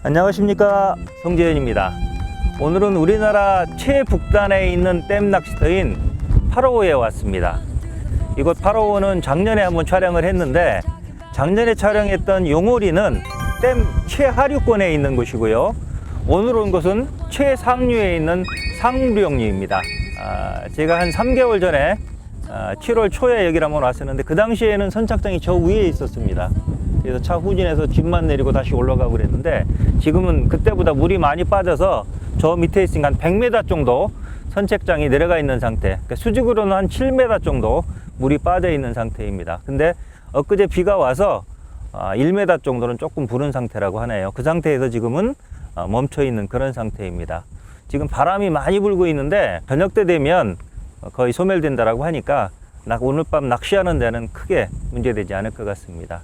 안녕하십니까, 송재현입니다. 오늘은 우리나라 최북단에 있는 댐 낚시터인 파로우에 왔습니다. 이곳 파로우는 작년에 한번 촬영을 했는데, 작년에 촬영했던 용오리는 댐 최하류권에 있는 곳이고요, 오늘 온 곳은 최상류에 있는 상류용리입니다. 제가 한 3개월 전에 7월 초에 여기를 한번 왔었는데, 그 당시에는 선착장이 저 위에 있었습니다. 그래서 차 후진해서 집만 내리고 다시 올라가고 그랬는데, 지금은 그때보다 물이 많이 빠져서 저 밑에 있으니까 한 100m 정도 선착장이 내려가 있는 상태, 그러니까 수직으로는 한 7m 정도 물이 빠져 있는 상태입니다. 근데 엊그제 비가 와서 1m 정도는 조금 부른 상태라고 하네요. 그 상태에서 지금은 멈춰 있는 그런 상태입니다. 지금 바람이 많이 불고 있는데, 저녁 때 되면 거의 소멸된다라고 하니까 오늘 밤 낚시하는 데는 크게 문제되지 않을 것 같습니다.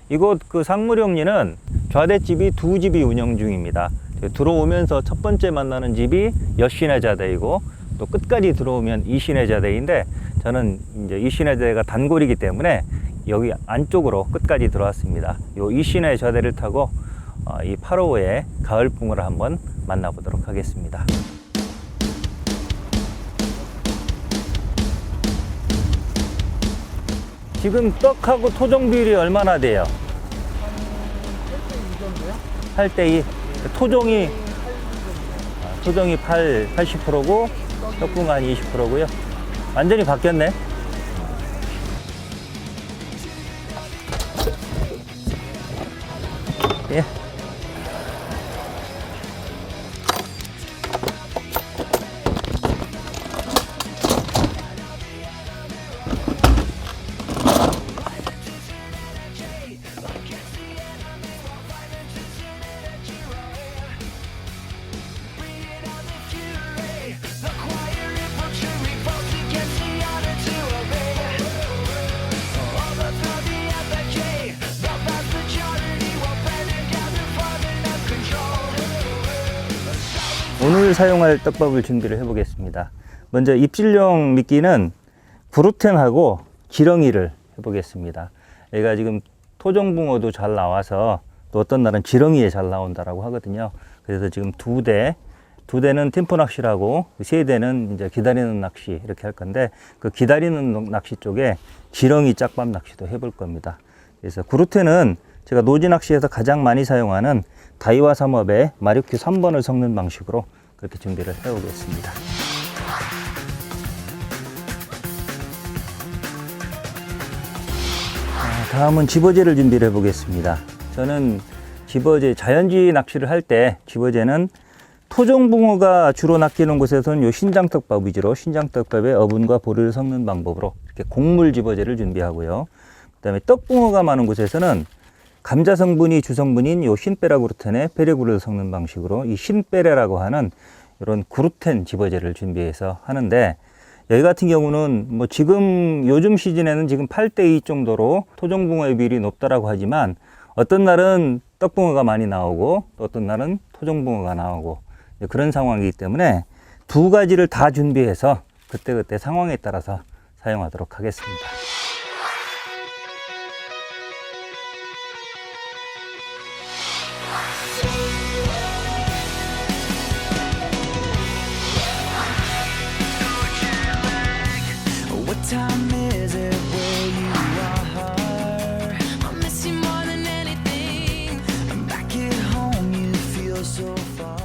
이곳 그 상무령리는 좌대집이 두 집이 운영 중입니다. 들어오면서 첫 번째 만나는 집이 여신의자대이고, 또 끝까지 들어오면 이신의자대인데, 저는 이제 이신의자대가 단골이기 때문에 여기 안쪽으로 끝까지 들어왔습니다. 요 이신의자대를 타고 이 파로우의 가을붕어를 한번 만나보도록 하겠습니다. 지금 떡하고 토종 비율이 얼마나 돼요? 8대2. 토종이 80%고 떡붕어 한 20%고요. 완전히 바뀌었네. 예. 오늘 사용할 떡밥을 준비를 해 보겠습니다. 먼저 입질용 미끼는 구루텐하고 지렁이를 해 보겠습니다. 얘가 지금 토종붕어도 잘 나와서, 또 어떤 날은 지렁이에 잘 나온다라고 하거든요. 그래서 지금 두 대는 템포 낚시라고, 세 대는 이제 기다리는 낚시 이렇게 할 건데, 그 기다리는 낚시 쪽에 지렁이 짝밥 낚시도 해볼 겁니다. 그래서 구루텐은 제가 노지 낚시에서 가장 많이 사용하는 다이와 삼업의 마류큐 3번을 섞는 방식으로 그렇게 준비를 해 오겠습니다. 다음은 집어제를 준비를 해 보겠습니다. 저는 집어제, 자연지 낚시를 할 때 집어제는 토종붕어가 주로 낚이는 곳에서는 요 신장떡밥 위주로, 신장떡밥에 어분과 보리를 섞는 방법으로 이렇게 곡물 집어제를 준비하고요. 그 다음에 떡붕어가 많은 곳에서는 감자 성분이 주성분인 요 흰베라구루텐에 베레구를 섞는 방식으로 이 흰베레라고 하는 이런 구루텐 집어제를 준비해서 하는데, 여기 같은 경우는 뭐 지금 요즘 시즌에는 지금 8대2 정도로 토종붕어의 비율이 높다라고 하지만, 어떤 날은 떡붕어가 많이 나오고 또 어떤 날은 토종붕어가 나오고 그런 상황이기 때문에 두 가지를 다 준비해서 그때그때 상황에 따라서 사용하도록 하겠습니다. Time is it where you are? I miss you more than anything. I'm back at home, you feel so far.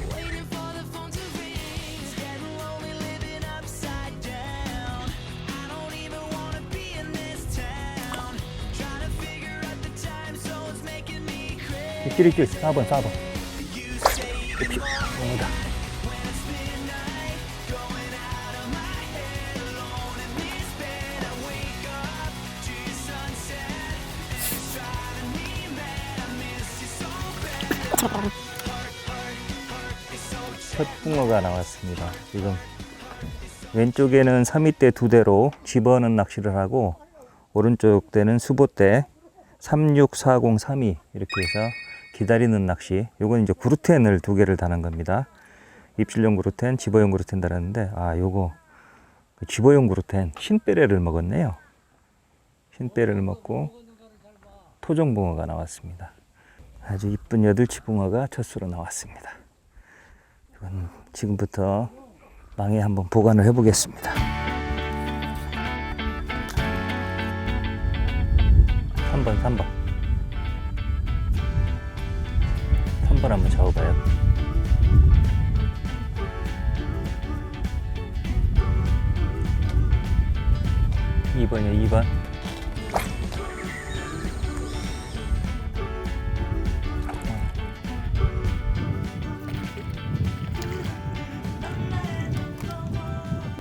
Waiting for the phone to ring, getting lonely, living upside down. I don't even wanna be in this town. Trying to figure out the time zones making me crazy. 입질 4번. 옵니다. 첫 붕어가 나왔습니다. 지금 왼쪽에는 3위대 2대로 집어넣는 낚시를 하고, 오른쪽 대는 수보대 36403이 이렇게 해서 기다리는 낚시. 요건 이제 구루텐을 2개를 다는 겁니다. 입질용 구루텐, 집어용 구루텐 달았는데, 요거 집어용 구루텐 흰베레를 먹었네요. 흰베레를 먹고 토종붕어가 나왔습니다. 아주 이쁜 여들치 붕어가 첫 수로 나왔습니다. 이건 지금부터 망에 한번 보관을 해 보겠습니다. 3번 3번 한번 잡아봐요. 이번이요 2번.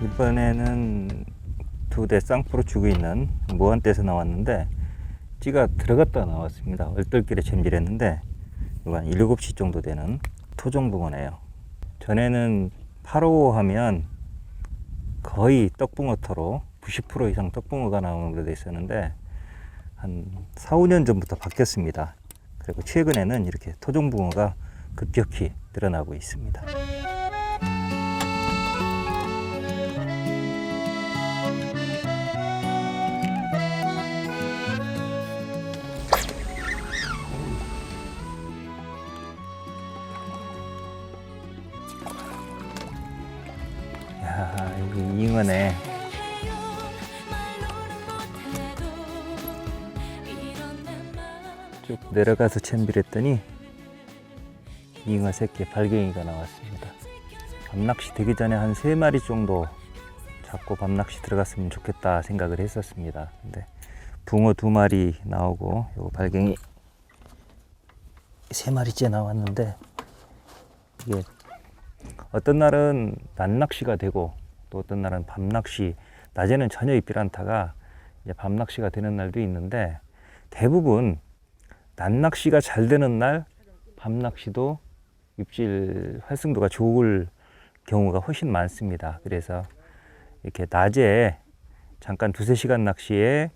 이번에는 2대 쌍포로 주고 있는 무한대에서 나왔는데 찌가 들어갔다 나왔습니다. 얼떨결에 챔질했는데 이거 한 7시 정도 되는 토종붕어네요. 전에는 8호 하면 거의 떡붕어터로 90% 이상 떡붕어가 나오는 걸로 돼 있었는데 한 4, 5년 전부터 바뀌었습니다. 그리고 최근에는 이렇게 토종붕어가 급격히 늘어나고 있습니다. 야, 여기 잉어네. 쭉 내려가서 챔질했더니 잉어 새끼 발갱이가 나왔습니다. 밤낚시 되기 전에 한 3마리 정도 잡고 밤낚시 들어갔으면 좋겠다 생각을 했었습니다. 근데 붕어 2마리 나오고 요 발갱이 3마리째 나왔는데 이게 어떤 날은 낮낚시가 되고 또 어떤 날은 밤낚시, 낮에는 전혀 입질 않다가 이제 밤낚시가 되는 날도 있는데 대부분 낮낚시가 잘 되는 날 밤낚시도 입질 활성도가 좋을 경우가 훨씬 많습니다. 그래서 이렇게 낮에 잠깐 2-3시간 낚시에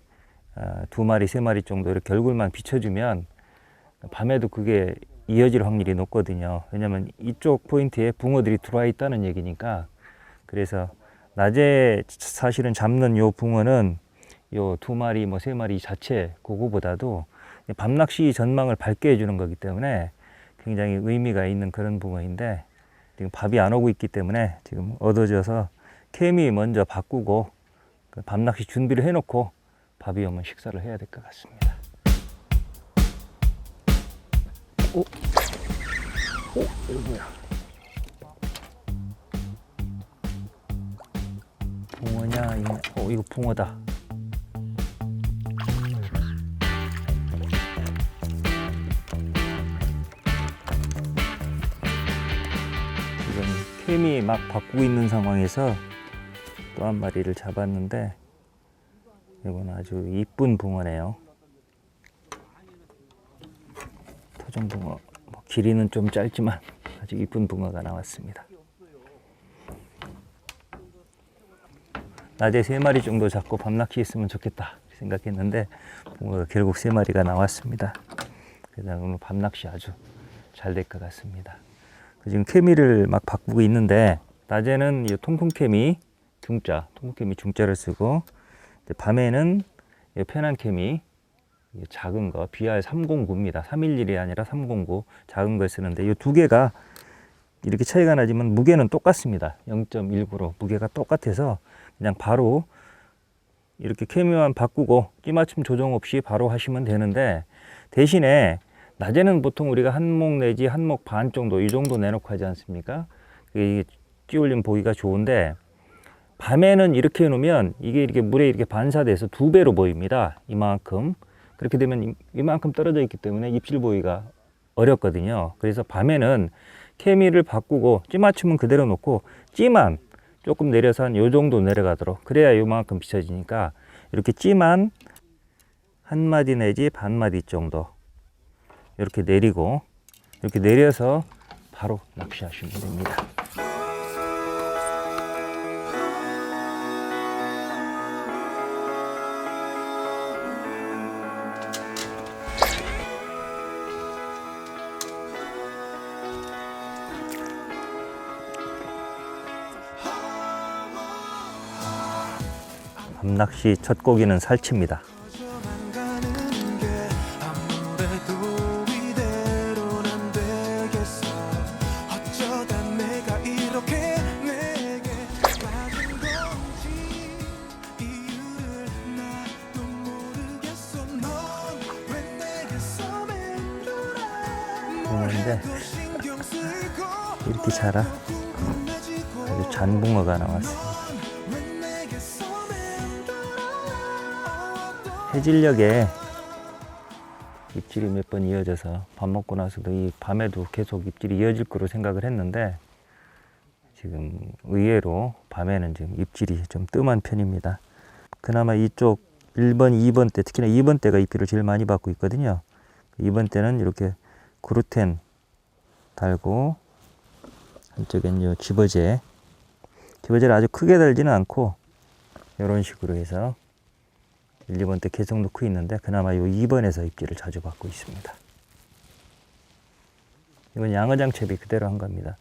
2마리, 3마리 정도 이렇게 얼굴만 비춰주면 밤에도 그게 이어질 확률이 높거든요. 왜냐면 이쪽 포인트에 붕어들이 들어와 있다는 얘기니까. 그래서 낮에 사실은 잡는 요 붕어는 요 2마리, 뭐 3마리 자체 그거보다도 밤낚시 전망을 밝게 해주는 거기 때문에 굉장히 의미가 있는 그런 붕어인데 지금 밥이 안 오고 있기 때문에 지금 얻어져서 케미 먼저 바꾸고 밤낚시 준비를 해놓고 밥이 오면 식사를 해야 될 것 같습니다. 오, 이거 뭐야? 붕어냐? 이거 붕어다. 지금 캠이 막 바꾸고 있는 상황에서 또 한 마리를 잡았는데 이건 아주 이쁜 붕어네요. 토종붕어. 길이는 좀 짧지만 아주 이쁜 붕어가 나왔습니다. 낮에 3마리 정도 잡고 밤낚시 했으면 좋겠다 생각했는데 붕어가 결국 3마리가 나왔습니다. 그래서 오늘 밤낚시 아주 잘 될 것 같습니다. 지금 케미를 막 바꾸고 있는데 낮에는 이 통풍케미 중자, 통풍케미 중자를 쓰고 밤에는 편한 케미 작은 거 BR309입니다. 311이 아니라 309 작은 걸 쓰는데 이 2개가 이렇게 차이가 나지만 무게는 똑같습니다. 0.19로 무게가 똑같아서 그냥 바로 이렇게 케미만 바꾸고 끼맞춤 조정 없이 바로 하시면 되는데 대신에 낮에는 보통 우리가 한목 내지 한목 반 정도 이 정도 내놓고 하지 않습니까? 이게 찌올림 보기가 좋은데 밤에는 이렇게 해놓으면 이게 이렇게 물에 이렇게 반사돼서 2배로 보입니다. 이만큼. 그렇게 되면 이만큼 떨어져 있기 때문에 입질 보기가 어렵거든요. 그래서 밤에는 케미를 바꾸고 찌 맞춤은 그대로 놓고 찌만 조금 내려서 한 요 정도 내려가도록 그래야 요만큼 비춰지니까 이렇게 찌만 한 마디 내지 반 마디 정도 이렇게 내리고 이렇게 내려서 바로 낚시하시면 됩니다. 밤낚시 첫 고기는 살치입니다. 가는 게 아무래도 이대로 티샤라 아주 잔붕어가 나왔습니다. 해질녘에 입질이 몇 번 이어져서 밥 먹고 나서도 이 밤에도 계속 입질이 이어질 거로 생각을 했는데 지금 의외로 밤에는 지금 입질이 좀 뜸한 편입니다. 그나마 이쪽 1번, 2번 때, 특히나 2번 때가 입질을 제일 많이 받고 있거든요. 2번 때는 이렇게 그루텐 달고 한쪽엔 요 집어제를 아주 크게 달지는 않고 이런 식으로 해서 1, 2번 때 계속 넣고 있는데 그나마 요 2번에서 입질을 자주 받고 있습니다. 이건 양어장채비 그대로 한 겁니다.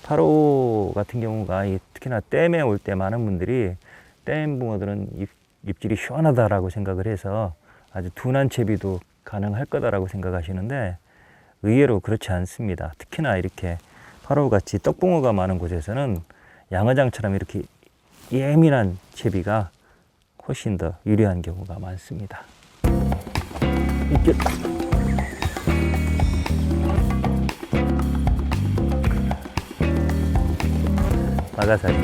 8호 같은 경우가 특히나 댐에 올 때 많은 분들이 댐 붕어들은 입질이 시원하다라고 생각을 해서 아주 둔한 채비도 가능할 거다라고 생각하시는데 의외로 그렇지 않습니다. 특히나 이렇게 8호 같이 떡붕어가 많은 곳에서는 양어장처럼 이렇게 예민한 채비가 훨씬 더 유리한 경우가 많습니다. 입질. 빠가사리.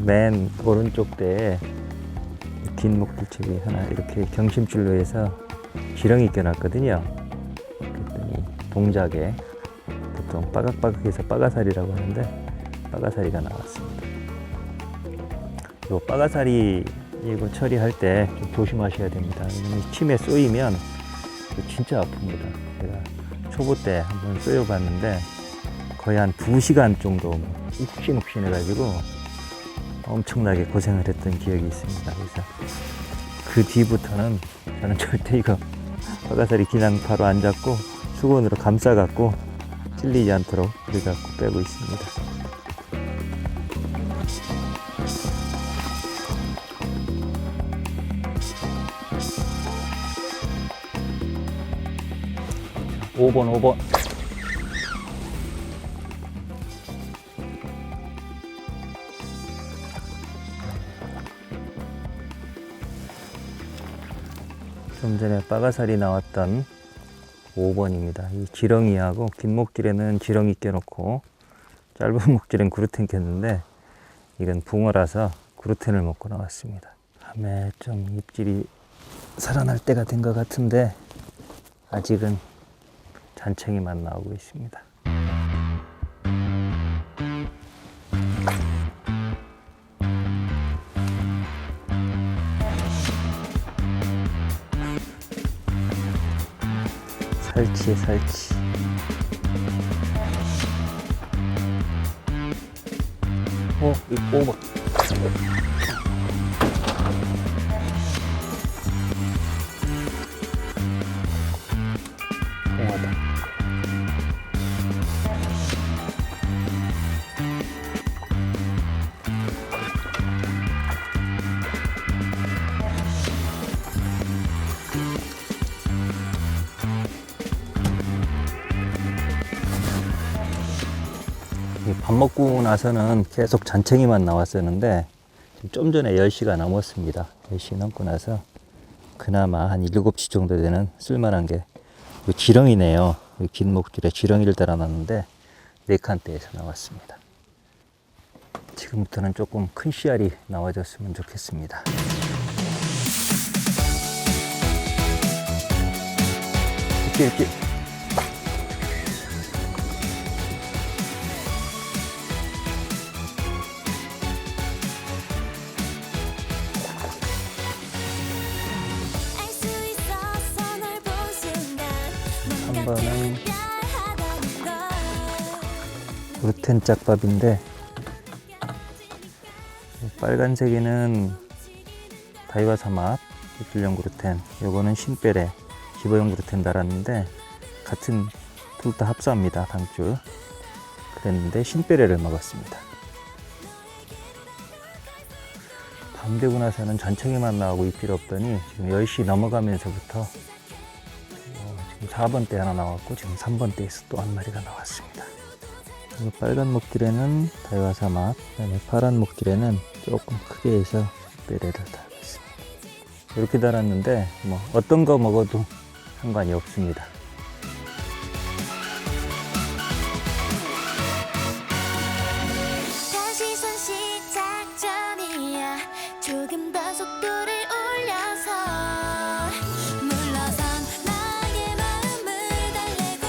맨 오른쪽 대에 긴 목줄채비 하나 이렇게 경심줄로 해서 지렁이 껴놨거든요. 그랬더니 동작에 보통 빠각빠각해서 빠가사리라고 하는데 빠가사리가 나왔습니다. 이 빠가사리 이거 처리할 때 좀 조심하셔야 됩니다. 왜냐면 침에 쏘이면 진짜 아픕니다. 제가 초보 때 한번 쏘여봤는데 거의 한 2시간 정도 욱신욱신 해가지고 엄청나게 고생을 했던 기억이 있습니다. 그래서 그 뒤부터는 저는 절대 이거 빠가사리 그냥 바로 안 잡고 수건으로 감싸갖고 찔리지 않도록 그래갖고 빼고 있습니다. (5번) 좀 전에 빠가살이 나왔던 5번입니다. 이 지렁이하고 긴 목줄에는 지렁이 껴놓고 짧은 목줄엔 그루텐 꼈는데 이건 붕어라서 그루텐을 먹고 나왔습니다. 밤에 좀 입질이 살아날 때가 된 것 같은데 아직은 잔챙이만 나오고 있습니다. 살치. 이거 5번. 공하다. 밥 먹고 나서는 계속 잔챙이만 나왔었는데 좀 전에 10시가 넘었습니다. 10시 넘고 나서 그나마 한 7시 정도 되는 쓸만한 게 지렁이네요. 긴 목줄에 지렁이를 달아놨는데 4칸대에서 나왔습니다. 지금부터는 조금 큰 씨알이 나와줬으면 좋겠습니다. 입질. 한 번은 그루텐 짝밥인데 빨간색에는 다이와사맛 입질용 그루텐, 요거는 신빼레 집어용 그루텐 달았는데 같은 둘 다 합사합니다. 당줄 그랬는데 신빼레를 먹었습니다. 밤 되고 나서는 잔챙이만 나오고 입질 없더니 지금 10시 넘어가면서부터 지금 4번대 하나 나왔고 지금 3번대에서 또 한 마리가 나왔습니다. 빨간 목줄에는 다이와사 맛, 그다음에 파란 목줄에는 조금 크게 해서 빼레를 달고 있습니다. 이렇게 달았는데 어떤 거 먹어도 상관이 없습니다. 벽돌을 올려서 물러선 나의 마음을 달래고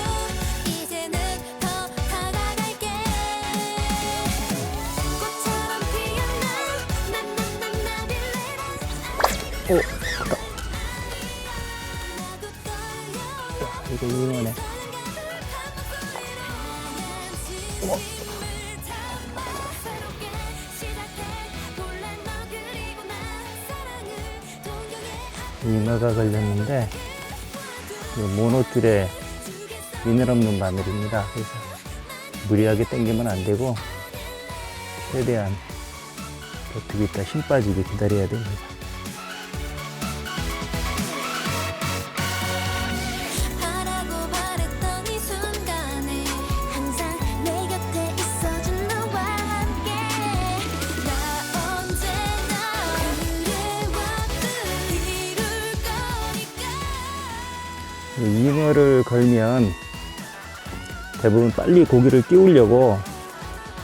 이제는 더 다가갈게 꽃처럼 피어난 나빌레라 이거 잉어네. 잉어가 걸렸는데 이 모노줄에 비늘 없는 바늘입니다. 그래서 무리하게 당기면 안 되고 최대한 버티고 있다 힘 빠지게 기다려야 됩니다. 바라고 바랬던 이 순간에 항상 내 곁에 있어준 너와 함께 나 언제나 그래왔듯 이룰 거니까 이 잉어를 걸면 대부분 빨리 고기를 띄우려고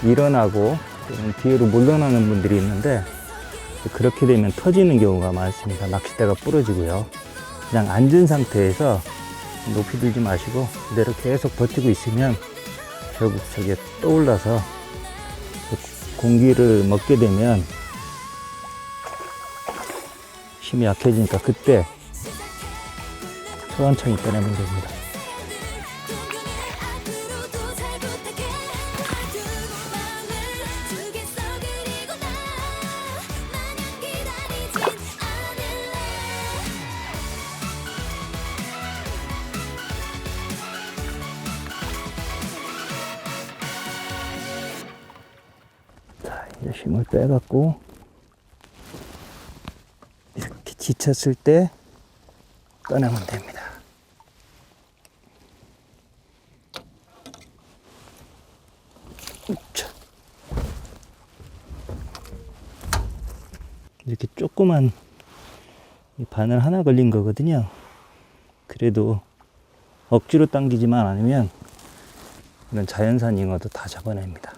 일어나고 또는 뒤로 물러나는 분들이 있는데 그렇게 되면 터지는 경우가 많습니다. 낚싯대가 부러지고요. 그냥 앉은 상태에서 높이 들지 마시고 그대로 계속 버티고 있으면 결국 저게 떠올라서 공기를 먹게 되면 힘이 약해지니까 그때 천천히 꺼내면 됩니다. 앞으로도 잘 부탁해 아주 마음을 주겠어 그리고 나 마냥 기다리진 않을래 자, 이제 힘을 빼갖고 이렇게 지쳤을 때 꺼내면 됩니다. 우차. 이렇게 조그만 이 바늘 하나 걸린 거거든요. 그래도 억지로 당기지만 않으면 이런 자연산 잉어도 다 잡아냅니다.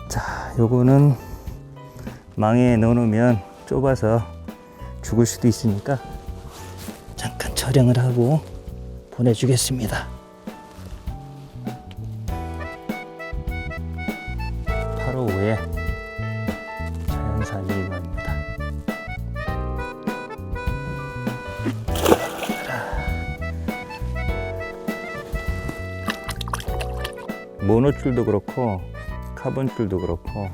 자, 요거는 망에 넣어놓으면 좁아서 죽을 수도 있으니까 잠깐 촬영을 하고 보내주겠습니다. 바로 위에 자연산 잉어입니다. 모노줄도 그렇고 카본줄도 그렇고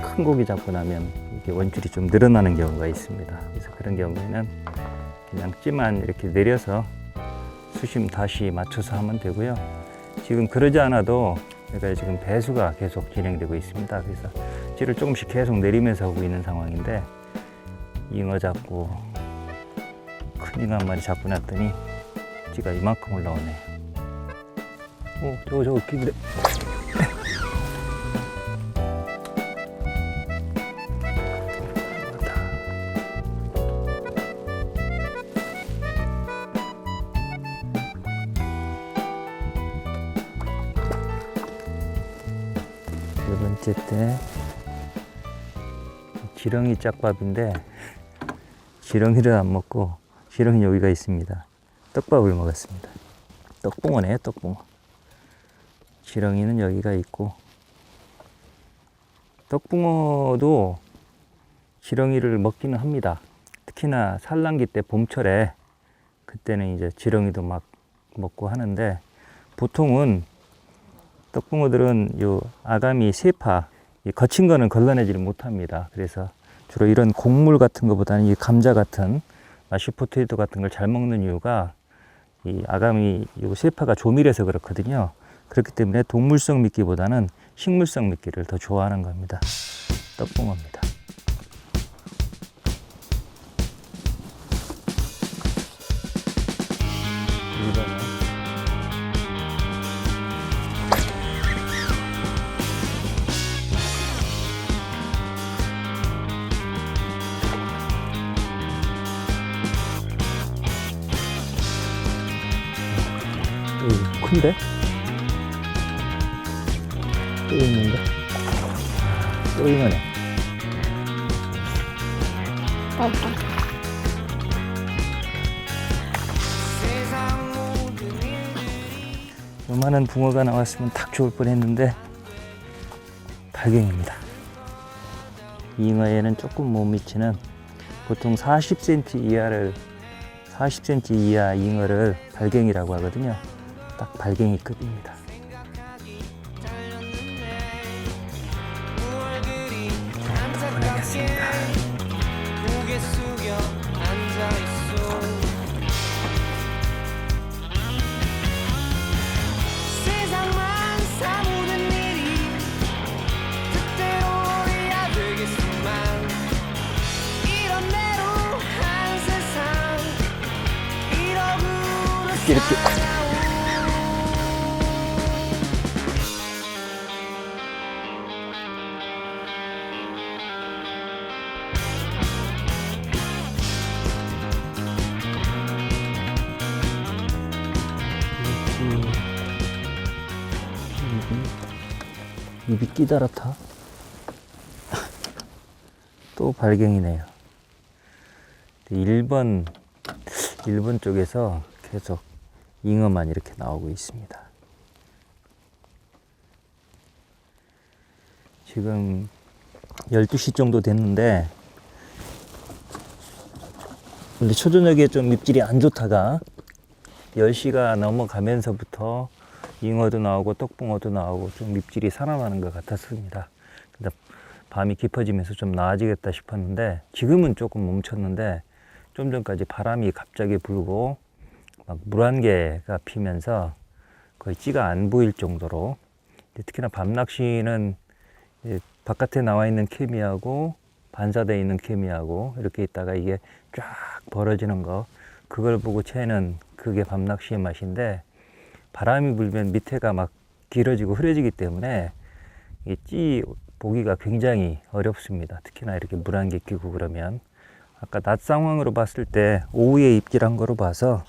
큰 고기 잡고 나면 이게 원줄이 좀 늘어나는 경우가 있습니다. 그래서 그런 경우에는 그냥 찌만 이렇게 내려서 수심 다시 맞춰서 하면 되고요. 지금 그러지 않아도 제가 지금 배수가 계속 진행되고 있습니다. 그래서 찌를 조금씩 계속 내리면서 하고 있는 상황인데 잉어 잡고 큰 잉어 한 마리 잡고 났더니 찌가 이만큼 올라오네요. 저거 기분에 두 번째 때 지렁이 짝밥인데 지렁이를 안 먹고 지렁이 여기가 있습니다. 떡밥을 먹었습니다. 떡붕어네요, 떡붕어. 지렁이는 여기가 있고 떡붕어도 지렁이를 먹기는 합니다. 특히나 산란기 때 봄철에 그때는 이제 지렁이도 막 먹고 하는데 보통은 떡붕어들은 요 아가미 세파 이 거친 거는 걸러내지를 못합니다. 그래서 주로 이런 곡물 같은 것보다는 이 감자 같은 마쉬포테이토 같은 걸 잘 먹는 이유가 이 아가미 요 세파가 조밀해서 그렇거든요. 그렇기 때문에 동물성 미끼보다는 식물성 미끼를 더 좋아하는 겁니다. 떡붕어입니다. 이번에 큰데? 또 있는가? 또 이거네. 요만한 붕어가 나왔으면 딱 좋을 뻔했는데 발갱입니다. 잉어에는 조금 못 미치는 보통 40cm 이하 잉어를 발갱이라고 하거든요. 딱 발갱이급입니다. 고개 숙여 앉아있어 세상만 사모든 일이 뜻대로야 되겠지만 이런 대로 한 세상 이러고는 이렇게. 입이 끼다랗다. 또 발갱이네요. 1번 쪽에서 계속 잉어만 이렇게 나오고 있습니다. 지금 12시 정도 됐는데 근데 초저녁에 좀 입질이 안 좋다가 10시가 넘어가면서부터 잉어도 나오고 떡붕어도 나오고 좀 입질이 살아나는 것 같았습니다. 근데 밤이 깊어지면서 좀 나아지겠다 싶었는데 지금은 조금 멈췄는데 좀 전까지 바람이 갑자기 불고 막 물안개가 피면서 거의 찌가 안 보일 정도로 특히나 밤 낚시는 바깥에 나와 있는 케미하고 반사되어 있는 케미하고 이렇게 있다가 이게 쫙 벌어지는 거 그걸 보고 채는 그게 밤 낚시의 맛인데 바람이 불면 밑에가 막 길어지고 흐려지기 때문에 이 찌 보기가 굉장히 어렵습니다. 특히나 이렇게 물안개 끼고 그러면 아까 낮 상황으로 봤을 때 오후에 입질한 거로 봐서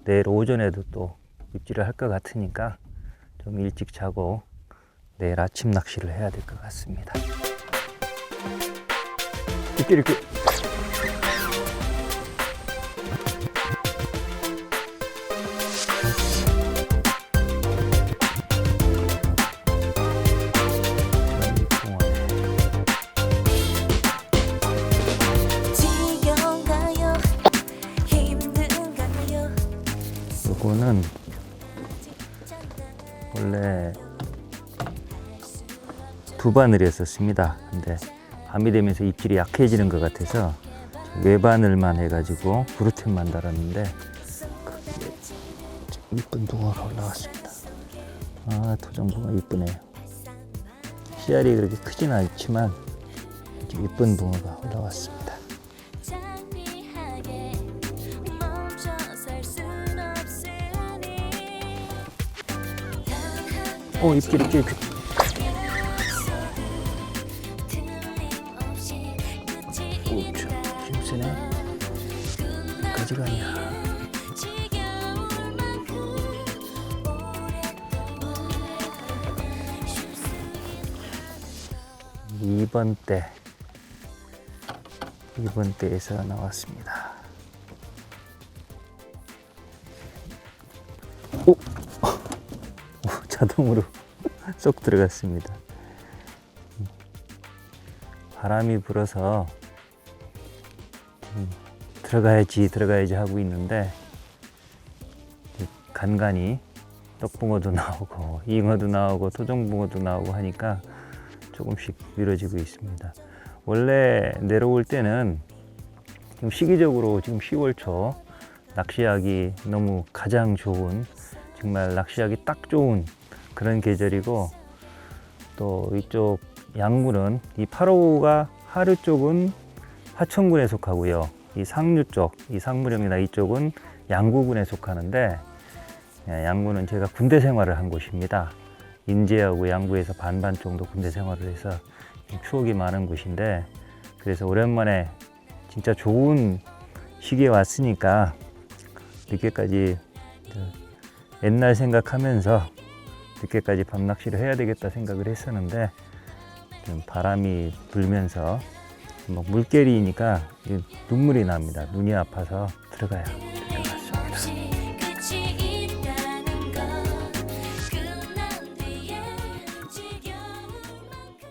내일 오전에도 또 입질을 할 것 같으니까 좀 일찍 자고 내일 아침 낚시를 해야 될 것 같습니다. 이렇게 지겨운가요? 힘든가요? 요거는 원래 두 바늘이었었습니다. 근데 밤이 되면서 입질이 약해지는 것 같아서 외바늘만 해가지고 브루텐만 달았는데 이쁜 붕어가 올라왔습니다. 아, 토종붕어 이쁘네요. 씨알이 그렇게 크진 않지만 이쁜 붕어가 올라왔습니다. 장미하게 멈춰 살 순 없으니 입질. 틀림없이 끝이 오죠. 힘쓰네. 여기까지가 아니야. 지겨울 만큼 오랫동안 쉴수 있는 2번 때에서 나왔습니다. 오! 자동으로 쏙 들어갔습니다. 바람이 불어서 들어가야지 하고 있는데 간간히 떡붕어도 나오고 잉어도 나오고 토종붕어도 나오고 하니까 조금씩 미뤄지고 있습니다. 원래 내려올 때는 지금 시기적으로 지금 10월 초 낚시하기 너무 가장 좋은 정말 낚시하기 딱 좋은 그런 계절이고 또 이쪽 양물은 이 8호가 하류 쪽은 하천군에 속하고요. 이 상류 쪽, 이 상무령이나 이쪽은 양구군에 속하는데 양구는 제가 군대 생활을 한 곳입니다. 인제하고 양구에서 반반 정도 군대 생활을 해서 추억이 많은 곳인데 그래서 오랜만에 진짜 좋은 시기에 왔으니까 늦게까지 옛날 생각하면서 늦게까지 밤 낚시를 해야 되겠다 생각을 했었는데 좀 바람이 불면서 뭐 물결이니까 눈물이 납니다. 눈이 아파서 들어갔습니다. 없이 끝이 있다는 건 끝난 뒤에 지겨울 만큼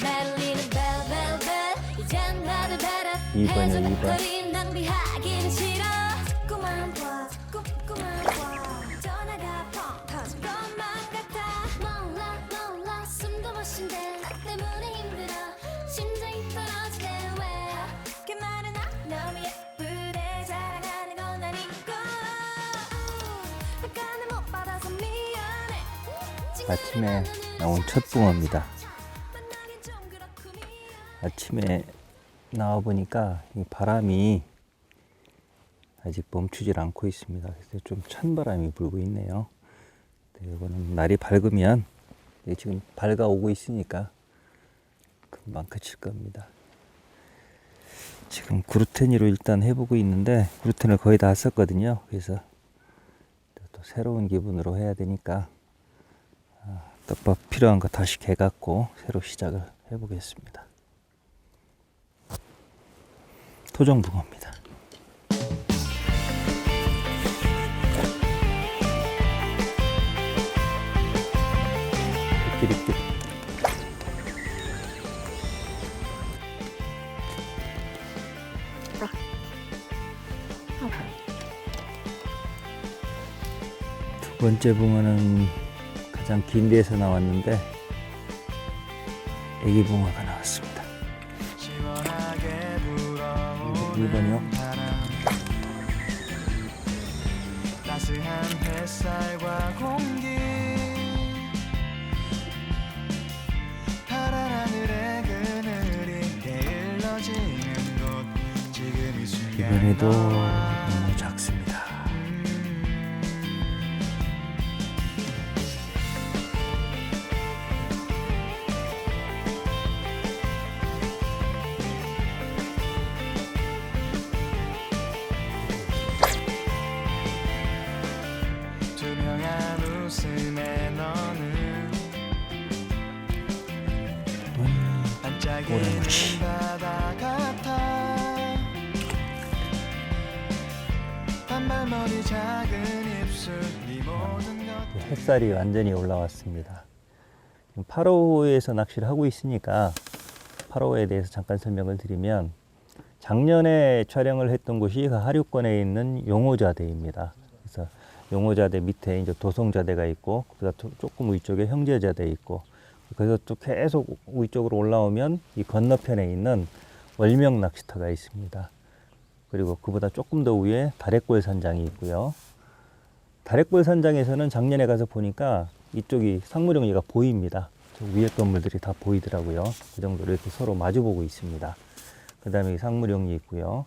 날리는 벨벨벨 이젠 나도 달아 2번이요, 2번. 거리 낭비하기는 싫어 자꾸만 봐 자꾸만 봐 전화가 펑 터질 것만 같아 몰라 숨도 못 쉰대 나 때문에 힘들어 심장이 떨어지네 왜그 말은 너무 예쁘대 자랑하는 건 아니고 평가는 못 받아서 미안해 아침에 나온 첫 붕어입니다. 만나긴 좀 그렇고 미안해 아침에 나와 보니까 이 바람이 아직 멈추질 않고 있습니다. 그래서 좀 찬바람이 불고 있네요. 네, 이거는 날이 밝으면 지금 밝아오고 있으니까 금방 그칠 겁니다. 지금 그루테니로 일단 해보고 있는데 그루텐을 거의 다 썼거든요. 그래서 또 새로운 기분으로 해야 되니까 떡밥 필요한 거 다시 개갖고 새로 시작을 해보겠습니다. 토종붕어입니다. 이렇게 두 번째 붕어는 가장 긴 데에서 나왔는데 애기 붕어가 나왔습니다. 시원하게 불어오는 1번이요. 바람 따스한 햇살과 공기 파란 하늘의 그늘이 게을러지는 곳 지금 이 순간 이번에도 너무 작습니다. 투명한 웃음에 너는 반짝이는 오렌지. 바다 같아 단발머리 작은 입술 이 모든 것 햇살이 완전히 올라왔습니다. 8호에서 낚시를 하고 있으니까 8호에 대해서 잠깐 설명을 드리면 작년에 촬영을 했던 곳이 그 하류권에 있는 용호자대입니다. 그래서 용호자대 밑에 이제 도송자대가 있고 조금 위쪽에 형제자대 있고 그래서 또 계속 위쪽으로 올라오면 이 건너편에 있는 월명 낚시터가 있습니다. 그리고 그보다 조금 더 위에 다래골 산장이 있고요. 다래골 산장에서는 작년에 가서 보니까 이쪽이 상무령리가 보입니다. 저 위에 건물들이 다 보이더라고요. 그 정도로 이렇게 서로 마주보고 있습니다. 그 다음에 상무령리 있고요.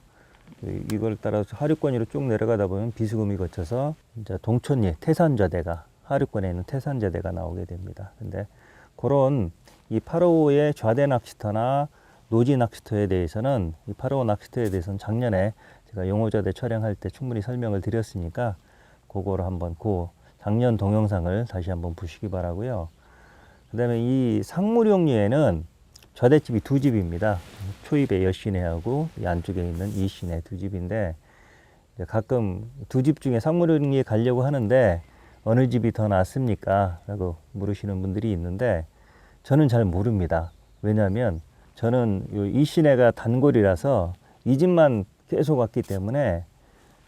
이걸 따라서 하류권 위로 쭉 내려가다 보면 비수금이 거쳐서 이제 동천리 태산자대가 하류권에 있는 태산자대가 나오게 됩니다. 근데 그런 이 8호의 좌대 낚시터나 노지 낚시터에 대해서는 이 8호 낚시터에 대해서는 작년에 제가 용호자대 촬영할 때 충분히 설명을 드렸으니까 그거를 한번 작년 동영상을 다시 한번 보시기 바라고요. 그다음에 이 상무령리에는 좌대집이 두 집입니다. 초입에 여시내하고 이 안쪽에 있는 이시내 두 집인데 가끔 두 집 중에 상무령리에 가려고 하는데 어느 집이 더 낫습니까? 라고 물으시는 분들이 있는데 저는 잘 모릅니다. 왜냐하면 저는 이 시내가 단골이라서 이 집만 계속 왔기 때문에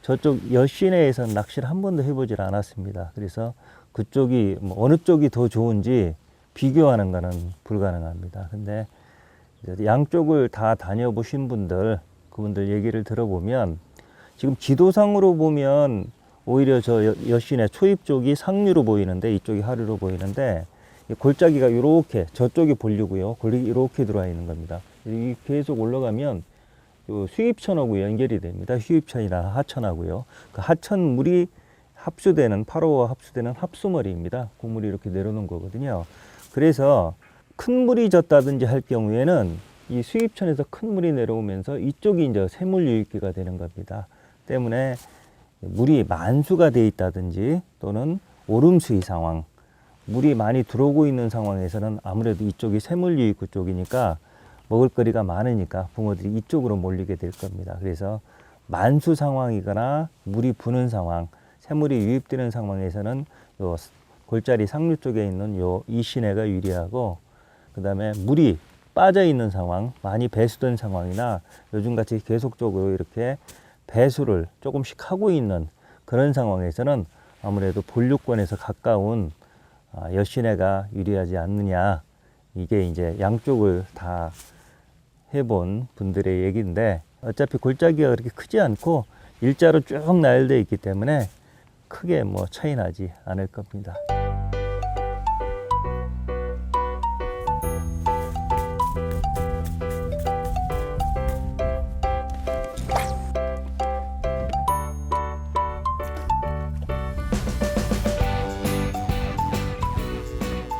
저쪽 여시내에서 낚시를 한 번도 해보질 않았습니다. 그래서 그쪽이 어느 쪽이 더 좋은지 비교하는 것은 불가능합니다. 근데 양쪽을 다 다녀보신 분들, 그분들 얘기를 들어보면 지금 지도상으로 보면 오히려 저 여신의 초입 쪽이 상류로 보이는데 이쪽이 하류로 보이는데 골짜기가 이렇게 저쪽이 본류고요. 골이 이렇게 들어와 있는 겁니다. 이 계속 올라가면 수입천하고 연결이 됩니다. 수입천이나 하천하고요. 그 하천물이 합수되는 8호와 합수되는 합수머리입니다. 그 물이 이렇게 내려오는 거거든요. 그래서 큰 물이 졌다든지 할 경우에는 이 수입천에서 큰 물이 내려오면서 이쪽이 이제 샘물 유입기가 되는 겁니다. 때문에 물이 만수가 돼 있다든지 또는 오름수위 상황, 물이 많이 들어오고 있는 상황에서는 아무래도 이쪽이 샘물 유입구 쪽이니까 먹을거리가 많으니까 붕어들이 이쪽으로 몰리게 될 겁니다. 그래서 만수 상황이거나 물이 부는 상황, 새물이 유입되는 상황에서는 요 골짜리 상류 쪽에 있는 요 이 시내가 유리하고, 그 다음에 물이 빠져 있는 상황, 많이 배수된 상황이나 요즘같이 계속적으로 이렇게 배수를 조금씩 하고 있는 그런 상황에서는 아무래도 본류권에서 가까운 여시내가 유리하지 않느냐. 이게 이제 양쪽을 다 해본 분들의 얘기인데, 어차피 골짜기가 그렇게 크지 않고 일자로 쭉 나열되어 있기 때문에 크게 뭐 차이 나지 않을 겁니다.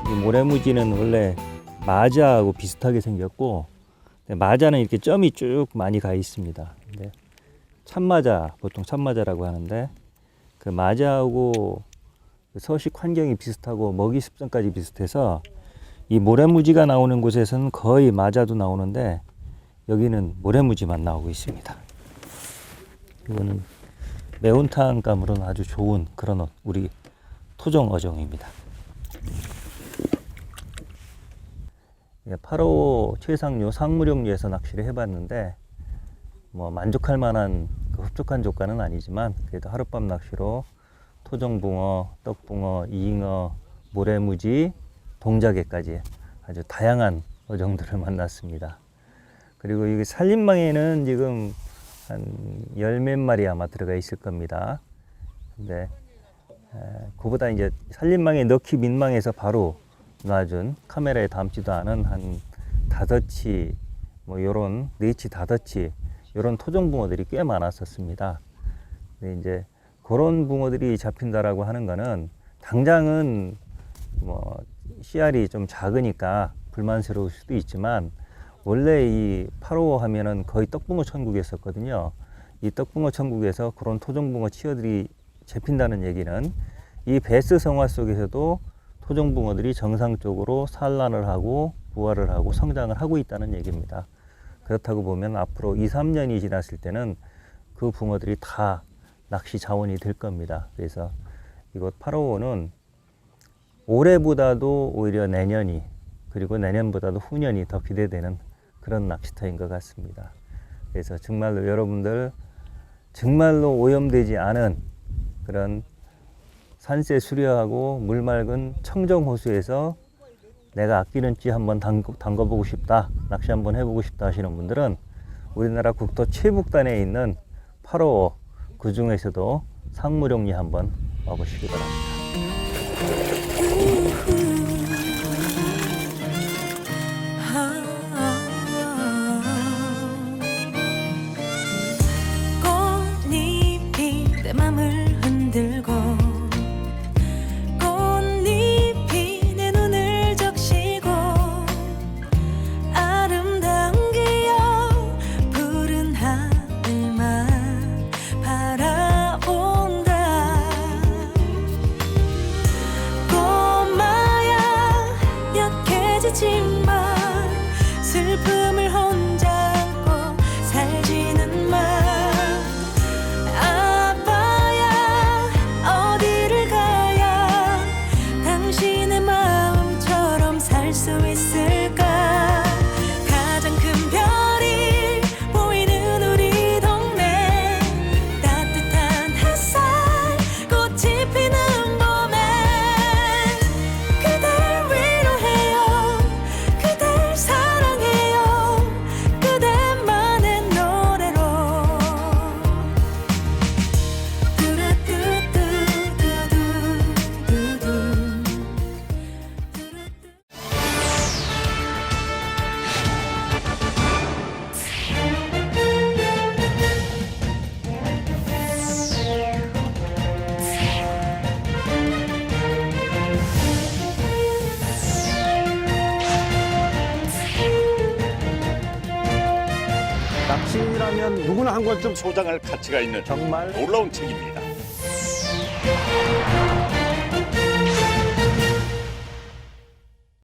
이 모래무지는 원래 마자하고 비슷하게 생겼고, 마자는 이렇게 점이 쭉 많이 가 있습니다. 근데 참마자, 보통 참마자라고 하는데, 그 마자하고 서식 환경이 비슷하고 먹이 습성까지 비슷해서 이 모래무지가 나오는 곳에서는 거의 마자도 나오는데, 여기는 모래무지만 나오고 있습니다. 이거는 매운탕감으로는 아주 좋은 그런 우리 토종 어종입니다. 8호 최상류 상무령류에서 낚시를 해봤는데 뭐 만족할 만한 그 흡족한 조과는 아니지만, 그래도 하룻밤 낚시로 토종붕어, 떡붕어, 잉어, 모래무지, 동자개까지 아주 다양한 어종들을 만났습니다. 그리고 이 산림망에는 지금 한 10몇 마리 아마 들어가 있을 겁니다. 근데 그보다 이제 산림망에 넣기 민망해서 바로 놔준, 카메라에 담지도 않은 한 5치, 뭐 요런 4치, 5치 요런 토종 붕어들이 꽤 많았었습니다. 근데 이제 그런 붕어들이 잡힌다라고 하는 거는 당장은 뭐 씨알이 좀 작으니까 불만스러울 수도 있지만, 원래 이 8호 하면은 거의 떡붕어 천국이었었거든요. 이 떡붕어 천국에서 그런 토종붕어 치어들이 잡힌다는 얘기는 이 베스 성화 속에서도 토종붕어들이 정상적으로 산란을 하고 부화를 하고 성장을 하고 있다는 얘기입니다. 그렇다고 보면 앞으로 2, 3년이 지났을 때는 그 붕어들이 다 낚시 자원이 될 겁니다. 그래서 이곳 8호호는 올해보다도 오히려 내년이, 그리고 내년보다도 후년이 더 기대되는 그런 낚시터인 것 같습니다. 그래서 정말로 여러분들 정말로 오염되지 않은 그런 산세 수려하고 물 맑은 청정호수에서 내가 아끼는 찌 한번 담궈보고 싶다, 낚시 한번 해보고 싶다 하시는 분들은 우리나라 국토 최북단에 있는 8호호, 그 중에서도 상무령리 한번 와보시기 바랍니다. 꽃잎이 내 맘을 흔들고, 꽃잎이 내 눈을 적시고, 아름다운 기억 푸른 하늘만 바라본다. 꼬마야 약해지지만 슬픔을 혼자 안고 살지는 마. 아빠야 어디를 가야 당신의 마음처럼 살 수 있을까. 가장 큰 별이 보이는 우리 동네, 따뜻한 햇살 꽃이 피는 봄에 그댈 위로해요. 그 낚시라면 누구나 한 권쯤 소장할 가치가 있는 정말 놀라운 책입니다.